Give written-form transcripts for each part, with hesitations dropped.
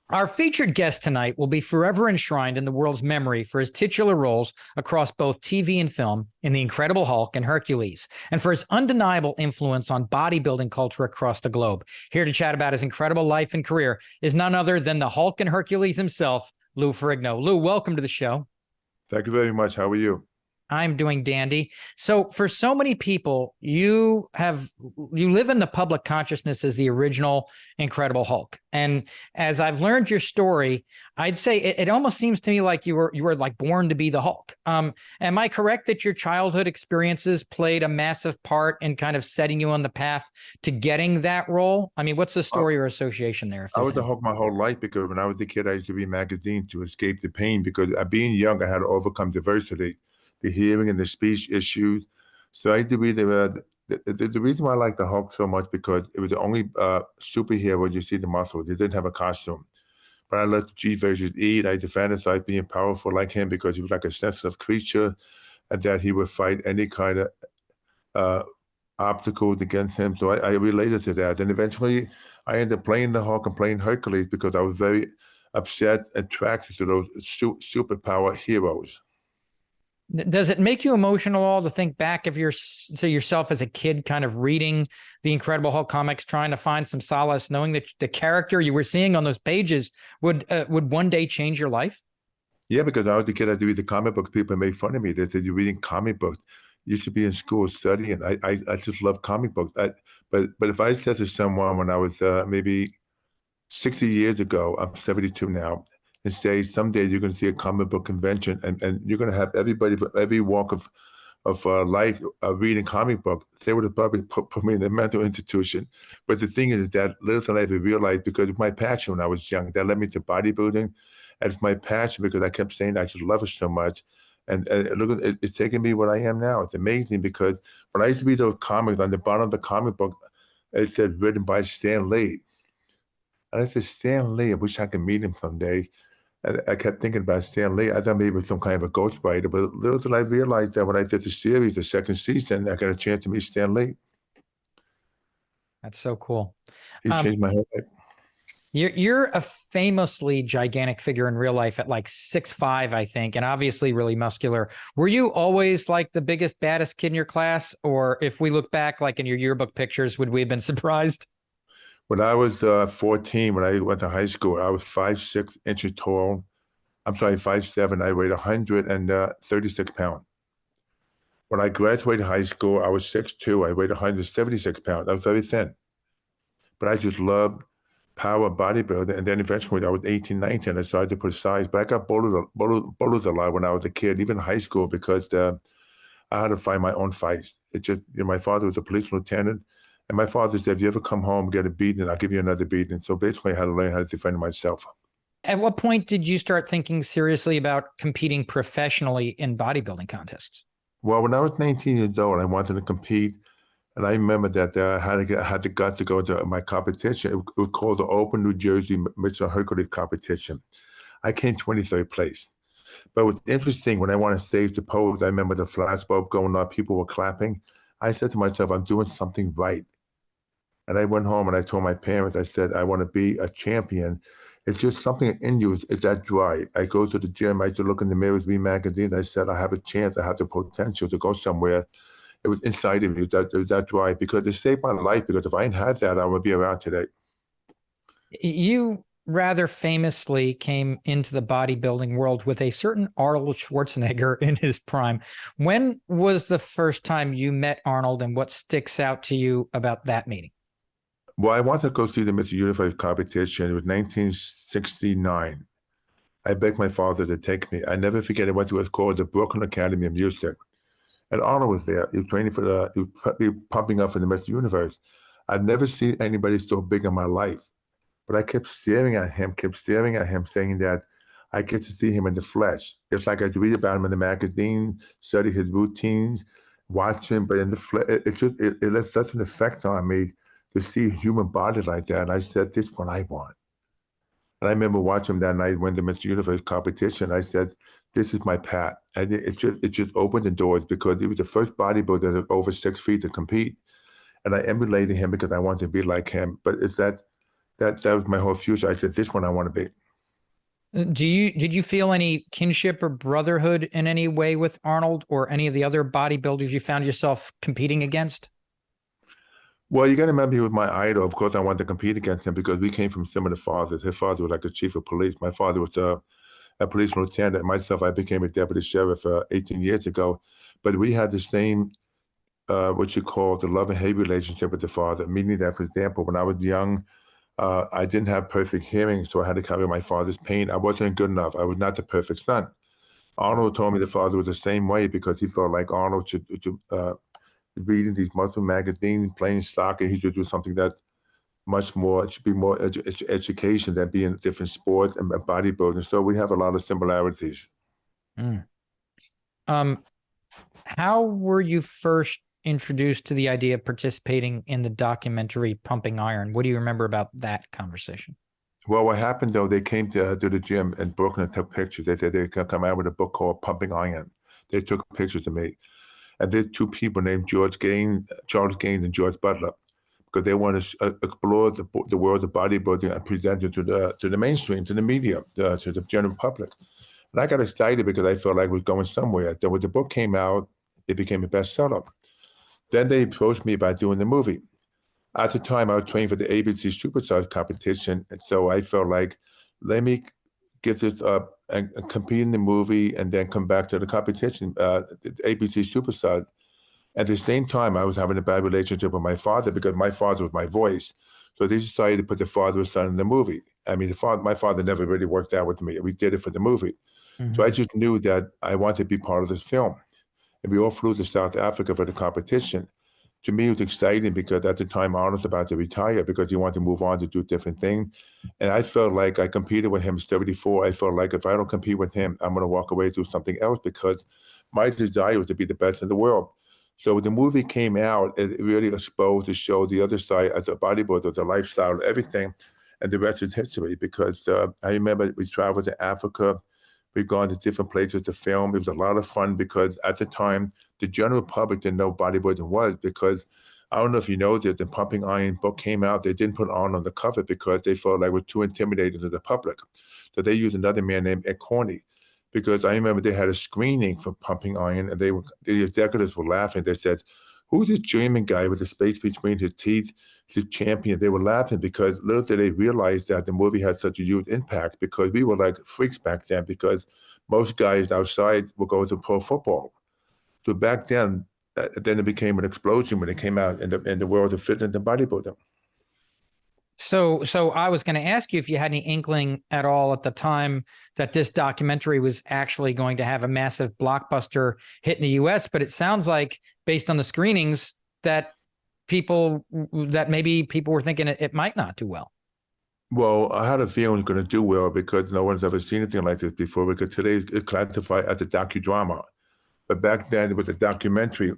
Our featured guest tonight will be forever enshrined in the world's memory for his titular roles across both TV and film in The Incredible Hulk and Hercules, and for his undeniable influence on bodybuilding culture across the globe. Here to chat about his incredible life and career is none other than the Hulk and Hercules himself, Lou Ferrigno. Lou, welcome to the show. Thank you very much. How are you? I'm doing dandy. So for so many people, you live in the public consciousness as the original Incredible Hulk. And as I've learned your story, I'd say it almost seems to me like you were like born to be the Hulk. Am I correct that your childhood experiences played a massive part in kind of setting you on the path to getting that role? I mean, what's the story or association there? If I there's was the any? Hulk my whole life because when I was a kid, I used to read magazines to escape the pain because being young, I had to overcome diversity, the hearing and the speech issues. So I used to read the reason why I like the Hulk so much because it was the only superhero you see the muscles. He didn't have a costume. But I let G versus E. I used to fantasize being powerful like him because he was like a sensitive creature and that he would fight any kind of uh, obstacles against him. So I related to that. And eventually I ended up playing the Hulk and playing Hercules because I was very upset and attracted to those superpower heroes. Does it make you emotional at all to think back of yourself as a kid, kind of reading the Incredible Hulk comics, trying to find some solace, knowing that the character you were seeing on those pages would one day change your life? Yeah, because I was the kid, I had to read the comic books. People made fun of me. They said, "You're reading comic books. You should be in school studying." I just love comic books. But if I said to someone when I was maybe 60 years ago, I'm 72 now, and say someday you're going to see a comic book convention and you're going to have everybody from every walk of life reading comic books, they would have probably put me in a mental institution. But the thing is that little did I ever realize because of my passion when I was young, that led me to bodybuilding. And it's my passion because I kept saying I just love it so much. And look, it's taken me what I am now. It's amazing because when I used to read those comics, on the bottom of the comic book, it said written by Stan Lee. And I said, Stan Lee, I wish I could meet him someday. And I kept thinking about Stan Lee. I thought maybe it was some kind of a ghostwriter, but little did I realize that when I did the series, the second season, I got a chance to meet Stan Lee. That's so cool. He Um, changed my whole life. you're a famously gigantic figure in real life at like 6'5", I think, and obviously really muscular. Were you always like the biggest, baddest kid in your class? Or if we look back like in your yearbook pictures, would we have been surprised? When I was 14, when I went to high school, I was 5'6" tall. I'm sorry, 5'7". I weighed 136 pounds. When I graduated high school, I was 6'2". I weighed 176 pounds. I was very thin. But I just loved power bodybuilding. And then eventually, when I was 18, 19, I started to put size. But I got bullied a lot when I was a kid, even in high school, because I had to fight my own fights. It just, my father was a police lieutenant. And my father said, if you ever come home, get a beating, I'll give you another beating. So basically, I had to learn how to defend myself. At what point did you start thinking seriously about competing professionally in bodybuilding contests? Well, when I was 19 years old, I wanted to compete. And I remember that I had the guts to go to my competition. It was called the Open New Jersey Mr. Hercules competition. I came 23rd place. But it was interesting when I went on stage to pose, I remember the flash bulb going up, people were clapping. I said to myself, I'm doing something right. And I went home and I told my parents, I said, I want to be a champion. It's just something in you. It's that drive. I go to the gym. I used to look in the mirrors, read magazines. I said, I have a chance. I have the potential to go somewhere. It was inside of me. It was that drive because it saved my life. Because if I hadn't had that, I would be around today. You rather famously came into the bodybuilding world with a certain Arnold Schwarzenegger in his prime. When was the first time you met Arnold, and what sticks out to you about that meeting? Well, I wanted to go see the Mr. Universe competition. It was 1969. I begged my father to take me. I never forget it. What it was called the Brooklyn Academy of Music. And Arnold was there. He was training he was pumping up for the Mr. Universe. I've never seen anybody so big in my life. But I kept staring at him, saying that I get to see him in the flesh. It's like I read about him in the magazine, study his routines, watch him, but in the flesh, it left such an effect on me to see a human body like that. And I said, this is what I want. And I remember watching him that night when the Mr. Universe competition. I said, this is my path. And it just opened the doors because he was the first bodybuilder that over 6 feet to compete. And I emulated him because I wanted to be like him. But it's that that was my whole future. I said, this one I want to be. Did you feel any kinship or brotherhood in any way with Arnold or any of the other bodybuilders you found yourself competing against? Well, you got to remember he was my idol. Of course, I wanted to compete against him because we came from similar fathers. His father was like a chief of police. My father was a police lieutenant. Myself, I became a deputy sheriff 18 years ago. But we had the same, what you call the love and hate relationship with the father, meaning that, for example, when I was young, I didn't have perfect hearing, so I had to carry my father's pain. I wasn't good enough. I was not the perfect son. Arnold told me the father was the same way because he felt like Arnold should reading these muscle magazines, playing soccer. He should do something that's much more. It should be more education than being different sports and bodybuilding. So we have a lot of similarities. Mm. Um, how were you first introduced to the idea of participating in the documentary Pumping Iron? What do you remember about that conversation? Well, what happened though, they came to the gym in Brooklyn and took pictures. They said they could come out with a book called Pumping Iron. They took pictures of me. And there's two people named Charles Gaines and George Butler, because they want to explore the world of bodybuilding and present it to the mainstream, to the media, to the general public. And I got excited because I felt like I was going somewhere. So when the book came out, it became a bestseller. Then they approached me about doing the movie. At the time, I was training for the ABC Superstars competition, and so I felt like, let me give this up and compete in the movie, and then come back to the competition, the ABC Superstars. At the same time, I was having a bad relationship with my father because my father was my voice. So they decided to put the father and son in the movie. I mean, my father never really worked out with me. We did it for the movie. So I just knew that I wanted to be part of this film. And we all flew to South Africa for the competition. To me, it was exciting because at the time, Arnold's about to retire because he wanted to move on to do different things. And I felt like I competed with him in 74. I felt like if I don't compete with him, I'm going to walk away and do something else because my desire was to be the best in the world. So when the movie came out, it really exposed to show the other side as a bodybuilder, the lifestyle, everything. And the rest is history because I remember we traveled to Africa. We've gone to different places to film. It was a lot of fun because at the time, the general public didn't know bodybuilding was because I don't know if you know that the Pumping Iron book came out. They didn't put on the cover because they felt like it was too intimidating to the public. So they used another man named Ed Corney because I remember they had a screening for Pumping Iron and the executives were laughing. They said, who's this German guy with the space between his teeth? He's a champion. They were laughing because little did they realize that the movie had such a huge impact because we were like freaks back then because most guys outside would go to pro football. So back then it became an explosion when it came out in the world of fitness and bodybuilding. So I was going to ask you if you had any inkling at all at the time that this documentary was actually going to have a massive blockbuster hit in the US, but it sounds like based on the screenings that maybe people were thinking it might not do well. Well, I had a feeling it was going to do well because no one's ever seen anything like this before because today it's classified as a docudrama. But back then it was a documentary.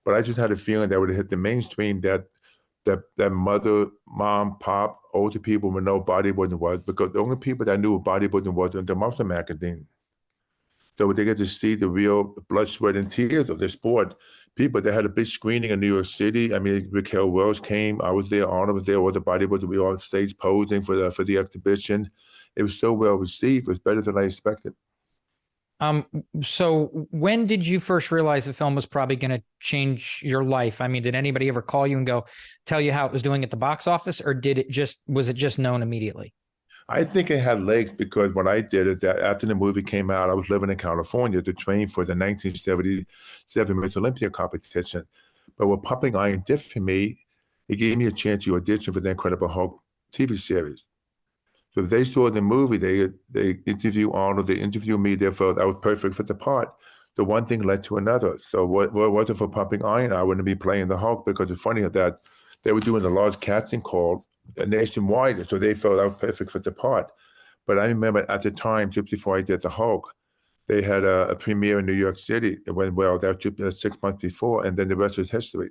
But I just had a feeling that would have hit the mainstream that mother, mom, pop, older people would know bodybuilding was because the only people that knew what bodybuilding was in the muscle magazine. So they get to see the real blood, sweat, and tears of the sport. People, they had a big screening in New York City. I mean, Raquel Welch came. I was there. Arnold was there. All the bodybuilders. We were on stage posing for the exhibition. It was so well received. It was better than I expected. So when did you first realize the film was probably going to change your life? I mean, did anybody ever call you and tell you how it was doing at the box office, or was it just known immediately? I think it had legs because what I did is that after the movie came out, I was living in California to train for the 1977 Miss Olympia competition. But what Pumping Iron did for me, it gave me a chance to audition for the Incredible Hulk TV series. So if they saw the movie, they interview Arnold, they interview me, they felt I was perfect for the part. The one thing led to another. So what wasn't for Pumping Iron, I wouldn't be playing the Hulk because it's funny that they were doing a large casting call nationwide, so they felt I was perfect for the part. But I remember at the time, just before I did the Hulk, they had a premiere in New York City. It went well. That was just 6 months before, and then the rest is history.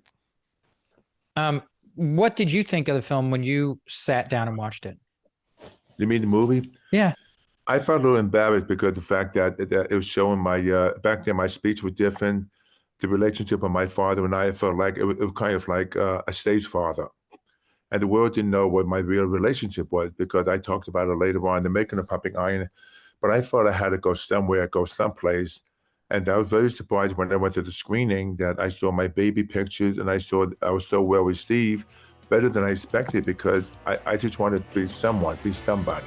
What did you think of the film when you sat down and watched it? You mean the movie? Yeah. I felt a little embarrassed because the fact that it was showing back then my speech was different. The relationship of my father and I felt like it was kind of like a stage father. And the world didn't know what my real relationship was because I talked about it later on, the making of Pumping Iron. But I thought I had to go somewhere, go someplace. And I was very surprised when I went to the screening that I saw my baby pictures and I saw I was so well received, better than I expected because I just wanted to be someone, be somebody.